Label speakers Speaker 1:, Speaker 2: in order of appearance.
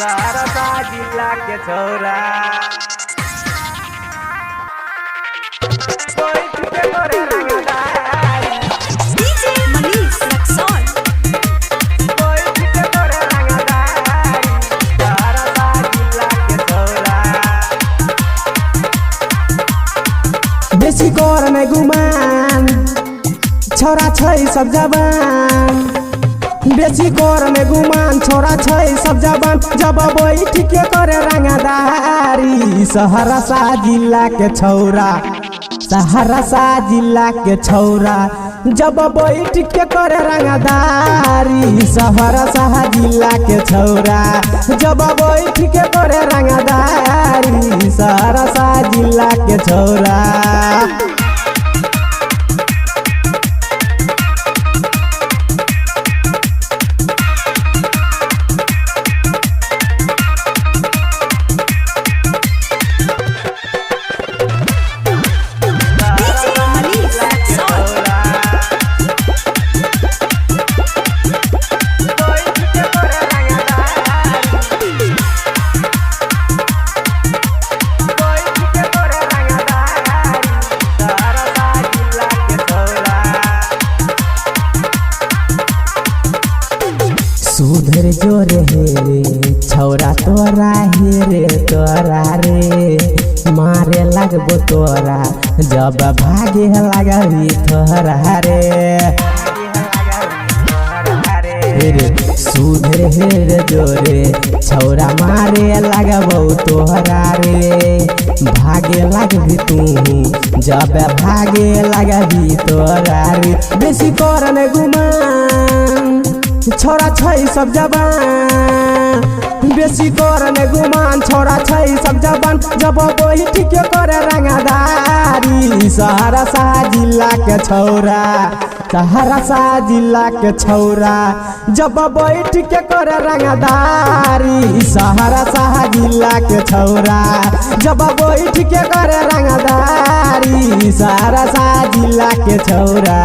Speaker 1: सहरसा जिला के छौरा बैठ के करे रंगदारी
Speaker 2: DJ Manish Luxor.
Speaker 1: बैठ के करे रंगदारी सहरसा जिला के छौरा
Speaker 3: बेसी कर में गुमान छोरा छै सब जवान बेसी कर में गुमान छोरा छै सब जवान जब बैठ के करे रंगदारी सहरसा जिला के छौरा सहरसा जिला के छौरा जब बैठ के करे रंगदारी सहरसा जिला के छौरा जब बैठ के करे रंगदारी सहरसा जिला के छौरा
Speaker 2: DJ Manish Luxor.
Speaker 3: सुधर जोर हे रे छौरा तोरा हे रे तोरा रे मारे लगबो तोरा जब भागे लगबी तोरा रे सुधर हे रे जोरे छौरा मारे लगबो तोरा रे भागे लगबी तू जब भागे लगबी तोरा रे बेसी कर ने गुमान छोरा छै सब जवान बेसी कर ने गुमान छोरा छै सब जवान जब बैठ के करे रंगदारी सहरसा जिला के छौरा सहरसा जिला के छौरा जब बैठ के करे रंगदारी सहरसा जिला के छौरा जब बैठ के करे रंगदारी सहरसा जिला के छौरा।